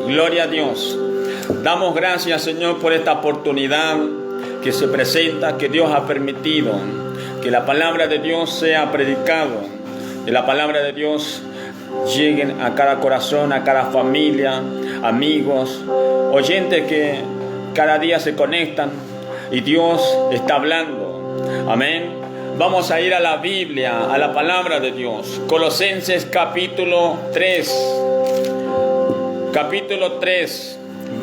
Gloria a Dios. Damos gracias, Señor, por esta oportunidad que se presenta, que Dios ha permitido que la palabra de Dios sea predicado, que la palabra de Dios llegue a cada corazón, a cada familia, amigos, oyentes que cada día se conectan y Dios está hablando. Amén. Vamos a ir a la Biblia, a la palabra de Dios. Colosenses capítulo 3,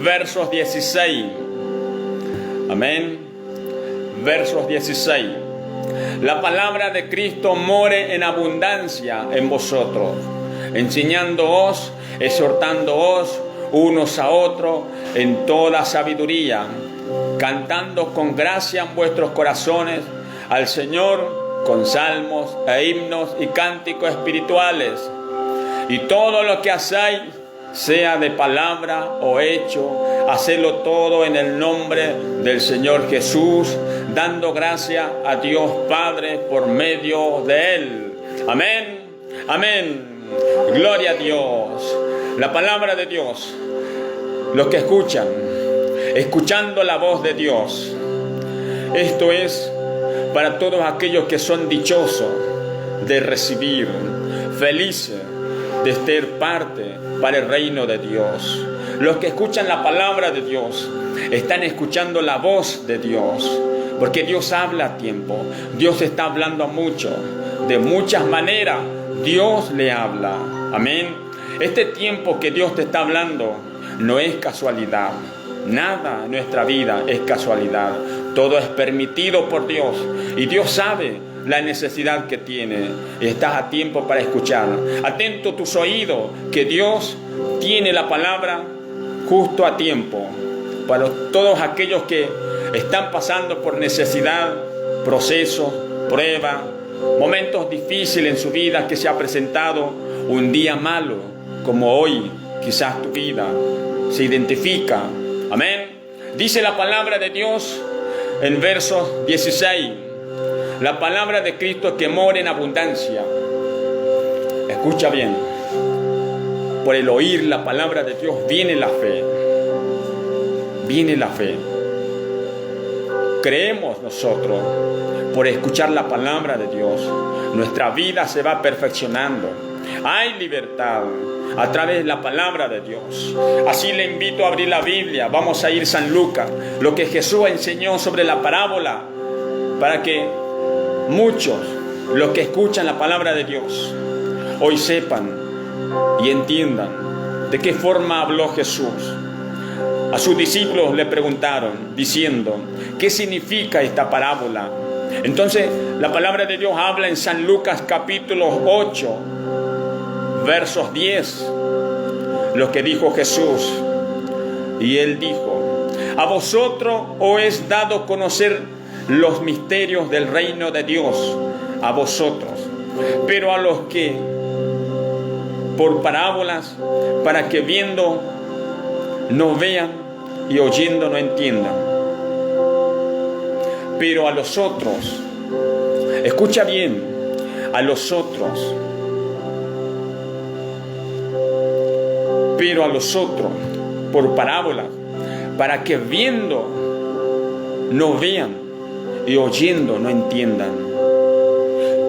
versos 16. Amén. Versos 16. La palabra de Cristo more en abundancia en vosotros, enseñándoos, exhortándoos unos a otros en toda sabiduría, cantando con gracia en vuestros corazones al Señor con salmos e himnos y cánticos espirituales. Y todo lo que hacéis, sea de palabra o hecho, hacedlo todo en el nombre del Señor Jesús, dando gracia a Dios Padre por medio de Él. Amén. Amén. Gloria a Dios. La palabra de Dios. Los que escuchan, escuchando la voz de Dios. Esto es para todos aquellos que son dichosos de recibir, felices de ser parte para el reino de Dios. Los que escuchan la palabra de Dios están escuchando la voz de Dios, porque Dios habla a tiempo. Dios está hablando a muchos, de muchas maneras Dios le habla. Amén. Este tiempo que Dios te está hablando no es casualidad. Nada en nuestra vida es casualidad. Todo es permitido por Dios. Y Dios sabe la necesidad que tiene. Estás a tiempo para escuchar. Atento tus oídos, que Dios tiene la palabra justo a tiempo. Para todos aquellos que están pasando por necesidad, procesos, pruebas, momentos difíciles en su vida, que se ha presentado un día malo, como hoy, quizás tu vida se identifica. Amén. Dice la palabra de Dios en versos 16. La palabra de Cristo que mora en abundancia. Escucha bien. Por el oír la palabra de Dios viene la fe. Viene la fe. Creemos nosotros por escuchar la palabra de Dios. Nuestra vida se va perfeccionando. Hay libertad a través de la palabra de Dios. Así le invito a abrir la Biblia. Vamos a ir a San Lucas, lo que Jesús enseñó sobre la parábola, para que muchos, los que escuchan la palabra de Dios, hoy sepan y entiendan de qué forma habló Jesús. A sus discípulos le preguntaron, diciendo, ¿qué significa esta parábola? Entonces, la palabra de Dios habla en San Lucas capítulo 8, versos 10, lo que dijo Jesús. Y Él dijo, a vosotros os es dado conocer los misterios del reino de Dios, a vosotros, pero a los que por parábolas, para que viendo no vean y oyendo no entiendan. Pero a los otros, escucha bien, a los otros, pero a los otros por parábolas, para que viendo no vean y oyendo no entiendan.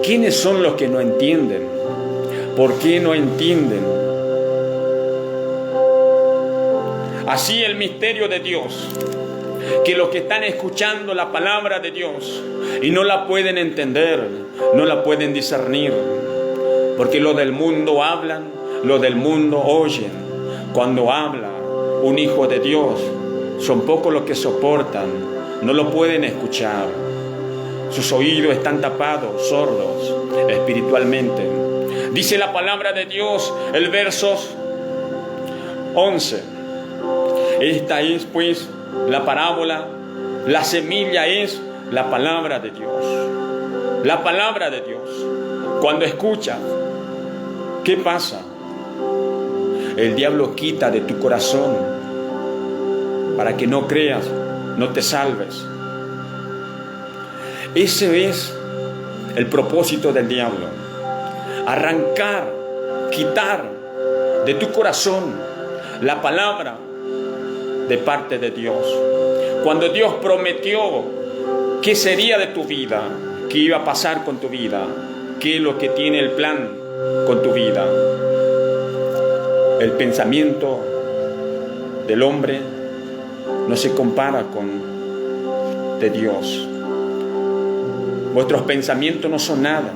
¿Quiénes son los que no entienden? ¿Por qué no entienden? Así el misterio de Dios, que los que están escuchando la palabra de Dios y no la pueden entender, no la pueden discernir, porque los del mundo hablan, los del mundo oyen. Cuando habla un hijo de Dios, son pocos los que soportan, no lo pueden escuchar. Sus oídos están tapados, sordos espiritualmente. Dice la palabra de Dios, el verso 11. Esta es pues la parábola, la semilla es la palabra de Dios. La palabra de Dios. Cuando escuchas, ¿qué pasa? El diablo quita de tu corazón para que no creas, no te salves. Ese es el propósito del diablo. Arrancar, quitar de tu corazón la palabra de parte de Dios. Cuando Dios prometió qué sería de tu vida, qué iba a pasar con tu vida, qué es lo que tiene el plan con tu vida. El pensamiento del hombre no se compara con de Dios. Vuestros pensamientos no son nada.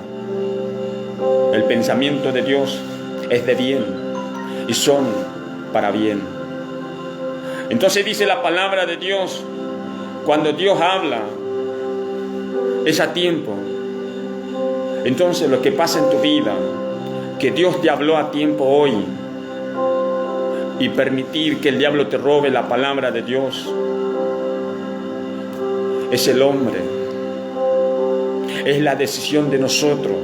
El pensamiento de Dios es de bien y son para bien. Entonces dice la palabra de Dios, cuando Dios habla, es a tiempo. Entonces lo que pasa en tu vida, que Dios te habló a tiempo hoy, y permitir que el diablo te robe la palabra de Dios, es el hombre. Es la decisión de nosotros.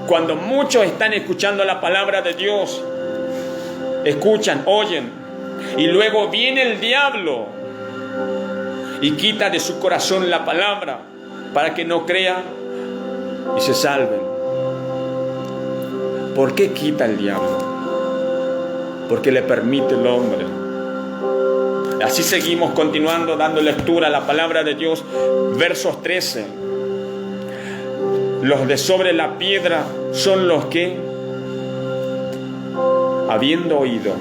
Cuando muchos están escuchando la palabra de Dios, escuchan, oyen, y luego viene el diablo y quita de su corazón la palabra para que no crean y se salven. ¿Por qué quita el diablo? Porque le permite el hombre. Así seguimos continuando dando lectura a la palabra de Dios. Versos 13. Los de sobre la piedra son los que, habiendo oído,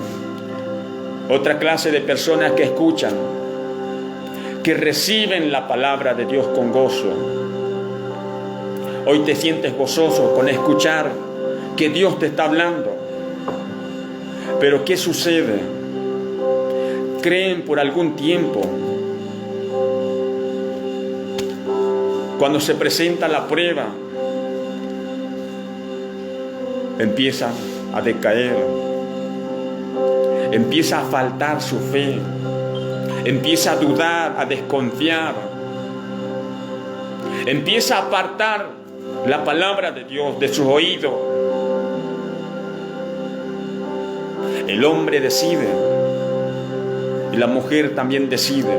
otra clase de personas que escuchan, que reciben la palabra de Dios con gozo. Hoy te sientes gozoso con escuchar que Dios te está hablando. Pero ¿qué sucede? Creen por algún tiempo. Cuando se presenta la prueba, empiezan a decaer, empieza a faltar su fe, empieza a dudar, a desconfiar, empieza a apartar la palabra de Dios de sus oídos. El hombre decide y la mujer también decide.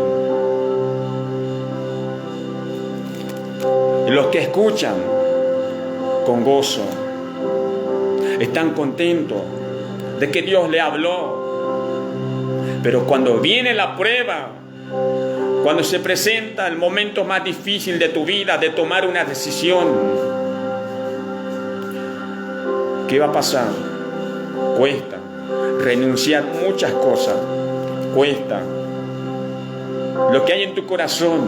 Y los que escuchan con gozo están contentos de que Dios le habló. Pero cuando viene la prueba, cuando se presenta el momento más difícil de tu vida, de tomar una decisión, ¿qué va a pasar? Cuesta renunciar muchas cosas, cuesta. Lo que hay en tu corazón,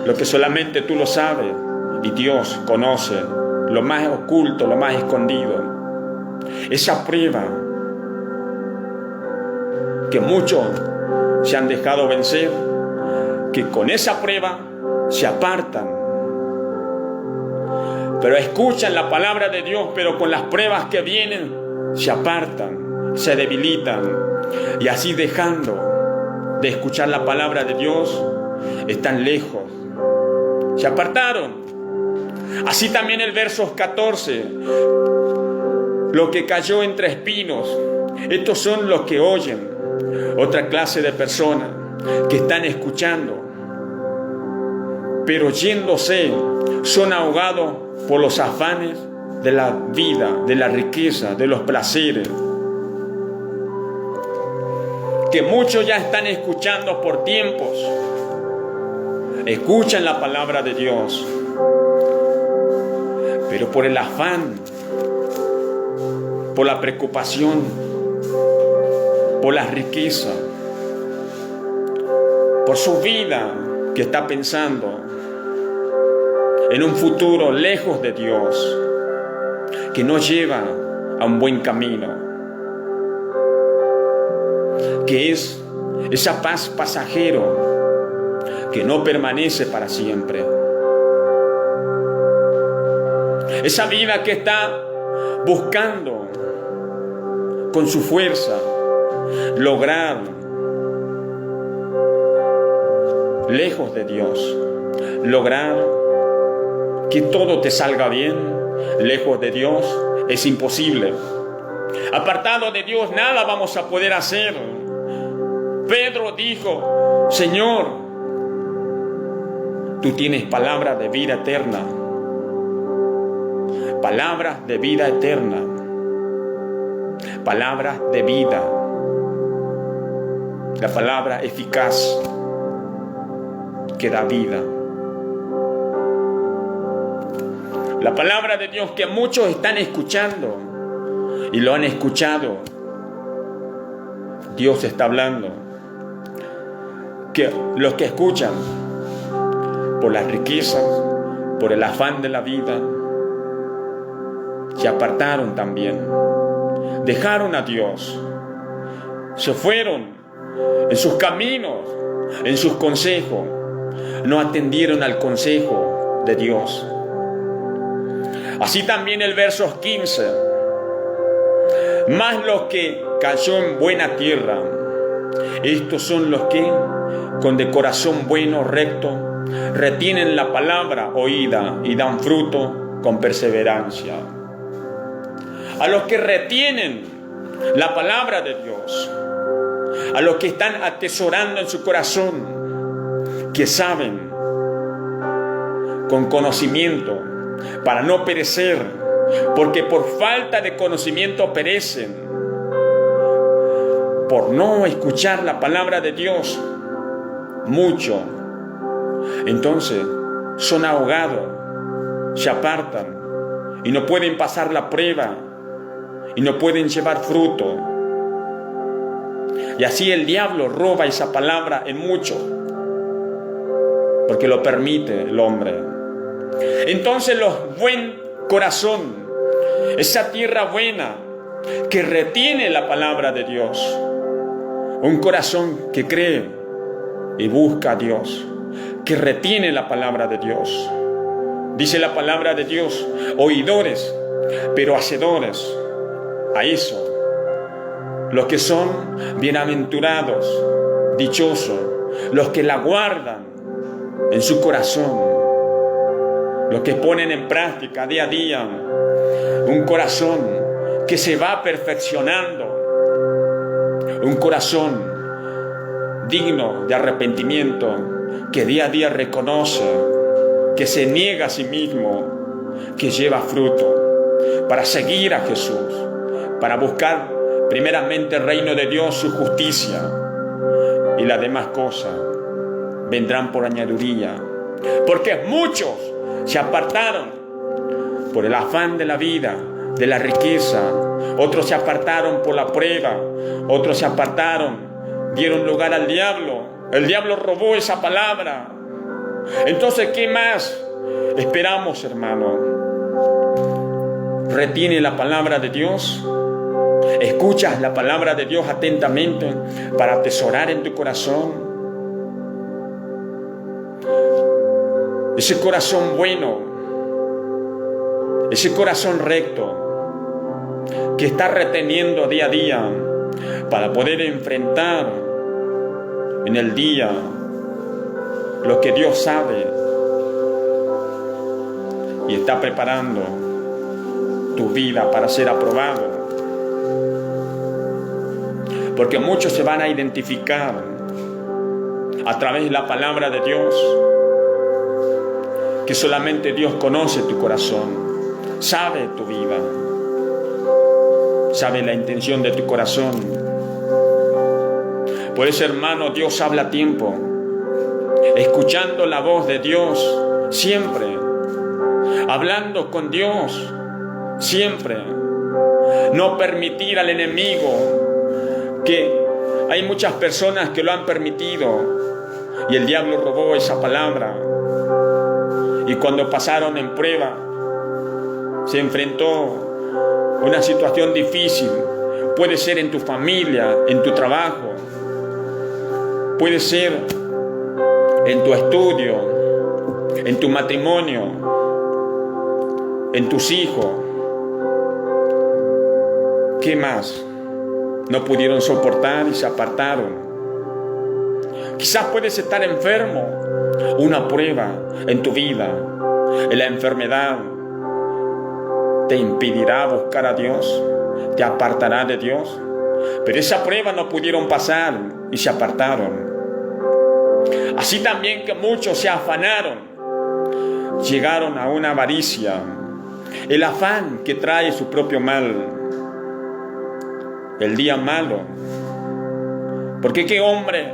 lo que solamente tú lo sabes y Dios conoce, lo más oculto, lo más escondido. Esa prueba que muchos se han dejado vencer, que con esa prueba se apartan, pero escuchan la palabra de Dios, pero con las pruebas que vienen se apartan, se debilitan, y así dejando de escuchar la palabra de Dios, están lejos, se apartaron. Así también el verso 14, lo que cayó entre espinos, estos son los que oyen. Otra clase de personas que están escuchando, pero yéndose, son ahogados por los afanes de la vida, de la riqueza, de los placeres. Que muchos ya están escuchando por tiempos, escuchan la palabra de Dios, pero por el afán, por la preocupación, por la riqueza, por su vida que está pensando en un futuro lejos de Dios, que no lleva a un buen camino, que es esa paz pasajero que no permanece para siempre, esa vida que está buscando con su fuerza lograr lejos de Dios, lograr que todo te salga bien. Lejos de Dios es imposible. Apartado de Dios nada vamos a poder hacer. Pedro dijo: Señor, tú tienes palabras de vida eterna, palabras de vida eterna. palabra de vida, la palabra eficaz que da vida. La palabra de Dios que muchos están escuchando y lo han escuchado. Dios está hablando que los que escuchan por las riquezas, por el afán de la vida, se apartaron también, dejaron a Dios, se fueron en sus caminos, en sus consejos, no atendieron al consejo de Dios. Así también el verso 15, más los que cayó en buena tierra, estos son los que con de corazón bueno, recto, retienen la palabra oída y dan fruto con perseverancia. A los que retienen la palabra de Dios, a los que están atesorando en su corazón, que saben con conocimiento para no perecer, porque por falta de conocimiento perecen, por no escuchar la palabra de Dios mucho. Entonces son ahogados, se apartan y no pueden pasar la prueba y no pueden llevar fruto. Y así el diablo roba esa palabra en muchos, porque lo permite el hombre. Entonces los buen corazón, esa tierra buena que retiene la palabra de Dios, un corazón que cree y busca a Dios, que retiene la palabra de Dios. Dice la palabra de Dios, oidores, pero hacedores a eso. Los que son bienaventurados, dichosos, los que la guardan en su corazón, los que ponen en práctica día a día un corazón que se va perfeccionando, un corazón digno de arrepentimiento, que día a día reconoce, que se niega a sí mismo, que lleva fruto para seguir a Jesús, para buscar primeramente el reino de Dios, su justicia, y las demás cosas vendrán por añadidura, porque muchos se apartaron por el afán de la vida, de la riqueza, otros se apartaron por la prueba, otros se apartaron, dieron lugar al diablo. El diablo robó esa palabra. Entonces, ¿qué más esperamos, hermano? ¿Retiene la palabra de Dios? ¿Escuchas la palabra de Dios atentamente para atesorar en tu corazón? Ese corazón bueno, ese corazón recto, que está reteniendo día a día para poder enfrentar en el día lo que Dios sabe y está preparando tu vida para ser aprobado. Porque muchos se van a identificar a través de la palabra de Dios, que solamente Dios conoce tu corazón, sabe tu vida, sabe la intención de tu corazón. Por eso, hermano, Dios habla a tiempo, escuchando la voz de Dios siempre, hablando con Dios siempre. No permitir al enemigo, que hay muchas personas que lo han permitido y el diablo robó esa palabra, y cuando pasaron en prueba se enfrentó una situación difícil. Puede ser en tu familia, en tu trabajo, puede ser en tu estudio, en tu matrimonio, en tus hijos. ¿Qué más? No pudieron soportar y se apartaron. Quizás puedes estar enfermo, una prueba en tu vida, la enfermedad te impedirá buscar a Dios, te apartará de Dios, pero esa prueba no pudieron pasar y se apartaron. Así también que muchos se afanaron, llegaron a una avaricia, el afán que trae su propio mal. el día malo. Porque ¿qué hombre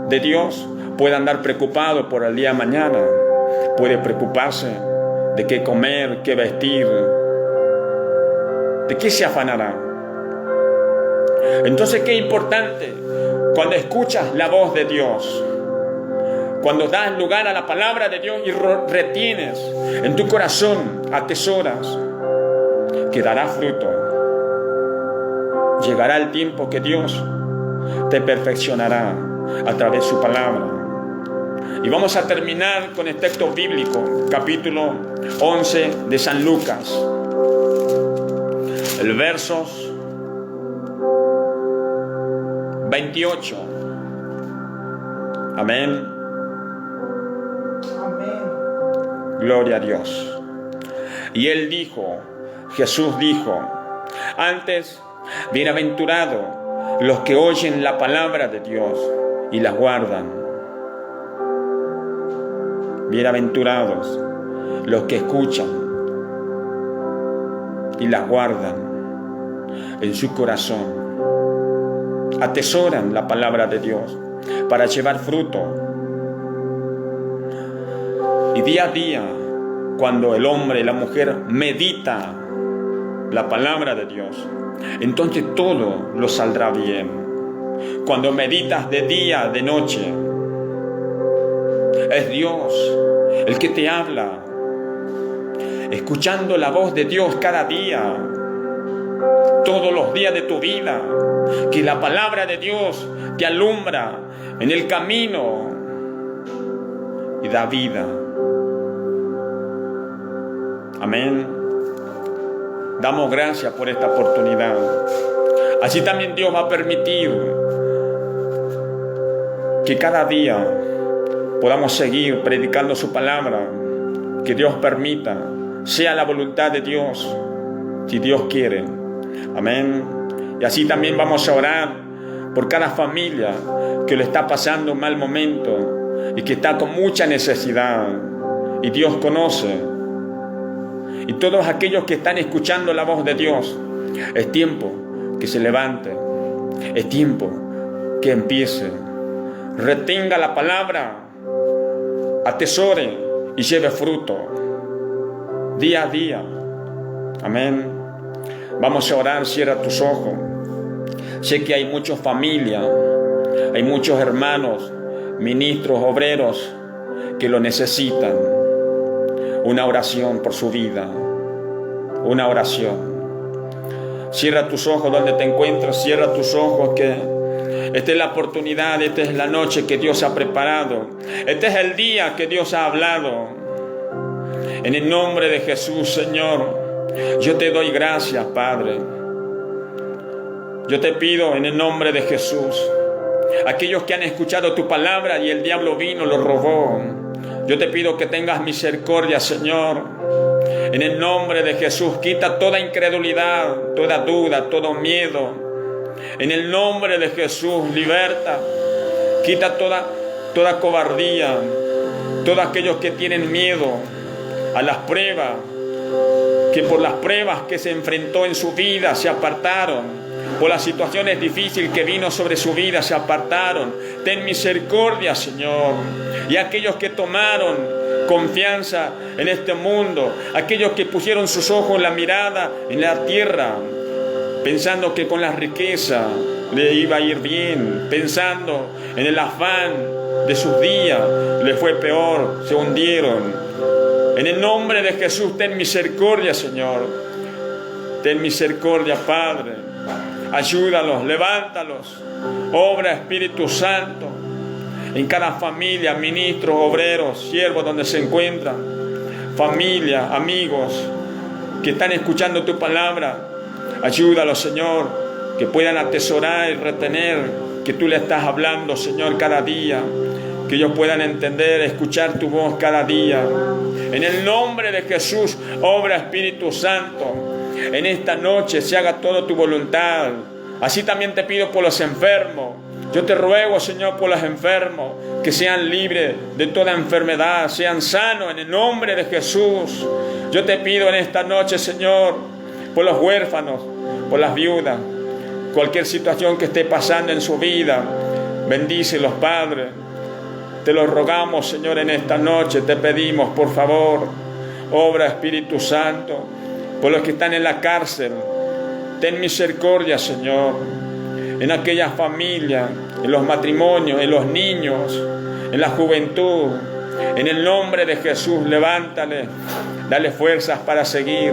de Dios puede andar preocupado por el día de mañana? Puede preocuparse de qué comer, qué vestir, de qué se afanará. Entonces, qué importante cuando escuchas la voz de Dios, cuando das lugar a la palabra de Dios y retienes en tu corazón, atesoras, que dará fruto. Llegará el tiempo que Dios te perfeccionará a través de su palabra. Y vamos a terminar con el texto bíblico, capítulo 11 de San Lucas. El versos 28. Amén. Amén. Gloria a Dios. Y él dijo, Jesús dijo, antes, bienaventurados los que oyen la palabra de Dios y la guardan. Bienaventurados los que escuchan y las guardan en su corazón. Atesoran la palabra de Dios para llevar fruto. Y día a día, cuando el hombre y la mujer medita la palabra de Dios, entonces todo lo saldrá bien. Cuando meditas de día, de noche, es Dios el que te habla, escuchando la voz de Dios cada día, todos los días de tu vida, que la palabra de Dios te alumbra en el camino y da vida. Amén. Damos gracias por esta oportunidad. Así también Dios va a permitir que cada día podamos seguir predicando su palabra. Que Dios permita, sea la voluntad de Dios, si Dios quiere. Amén. Y así también vamos a orar por cada familia que le está pasando un mal momento y que está con mucha necesidad. Y Dios conoce. Y todos aquellos que están escuchando la voz de Dios, es tiempo que se levante, es tiempo que empiece, retenga la palabra, atesore y lleve fruto día a día. Amén. Vamos a orar, cierra tus ojos. Sé que hay muchas familias, hay muchos hermanos, ministros, obreros que lo necesitan. Una oración por su vida, una oración. Cierra tus ojos donde te encuentras, cierra tus ojos, que esta es la oportunidad, esta es la noche que Dios ha preparado, este es el día que Dios ha hablado. En el nombre de Jesús, Señor, yo te doy gracias, Padre. Yo te pido en el nombre de Jesús, aquellos que han escuchado tu palabra y el diablo vino, lo robó, yo te pido que tengas misericordia, Señor. En el nombre de Jesús, quita toda incredulidad, toda duda, todo miedo. En el nombre de Jesús, liberta. Quita toda cobardía, todos aquellos que tienen miedo a las pruebas, que por las pruebas que se enfrentó en su vida se apartaron. Por las situaciones difíciles que vino sobre su vida se apartaron. Ten misericordia, Señor. Y aquellos que tomaron confianza en este mundo, aquellos que pusieron sus ojos, la mirada en la tierra, pensando que con la riqueza le iba a ir bien, pensando en el afán de sus días, le fue peor, se hundieron. En el nombre de Jesús, ten misericordia, Señor. Ten misericordia, Padre. Ayúdalos, levántalos. Obra, Espíritu Santo, en cada familia, ministros, obreros, siervos donde se encuentran, familia, amigos que están escuchando tu palabra. Ayúdalos, Señor, que puedan atesorar y retener que tú le estás hablando, Señor, cada día. Que ellos puedan entender, escuchar tu voz cada día. En el nombre de Jesús, obra, Espíritu Santo. En esta noche se haga toda tu voluntad. Así también te pido por los enfermos. Yo te ruego, Señor, por los enfermos, que sean libres de toda enfermedad, sean sanos en el nombre de Jesús. Yo te pido en esta noche, Señor, por los huérfanos, por las viudas, cualquier situación que esté pasando en su vida. Bendícelos, Padre. Te lo rogamos, Señor, en esta noche. Te pedimos, por favor, obra, Espíritu Santo, por los que están en la cárcel. Ten misericordia, Señor, en aquellas familias, en los matrimonios, en los niños, en la juventud. En el nombre de Jesús, levántale, dale fuerzas para seguir.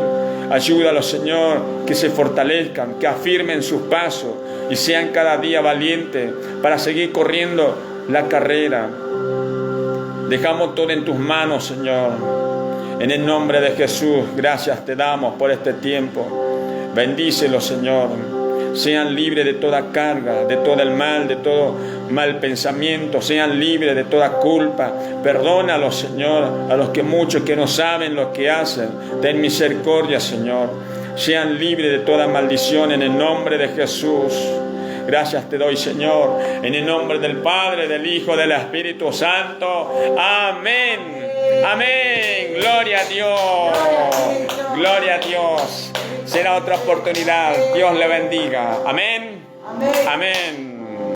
Ayúdalos, Señor, que se fortalezcan, que afirmen sus pasos y sean cada día valientes para seguir corriendo la carrera. Dejamos todo en tus manos, Señor. En el nombre de Jesús, gracias te damos por este tiempo. Bendícelos, Señor. Sean libres de toda carga, de todo el mal, de todo mal pensamiento. Sean libres de toda culpa. Perdónalos, Señor, a los que muchos que no saben lo que hacen. Ten misericordia, Señor. Sean libres de toda maldición en el nombre de Jesús. Gracias te doy, Señor, en el nombre del Padre, del Hijo, del Espíritu Santo. Amén. Amén. Gloria a Dios. Gloria a Dios. Será otra oportunidad. Dios le bendiga. Amén. Amén.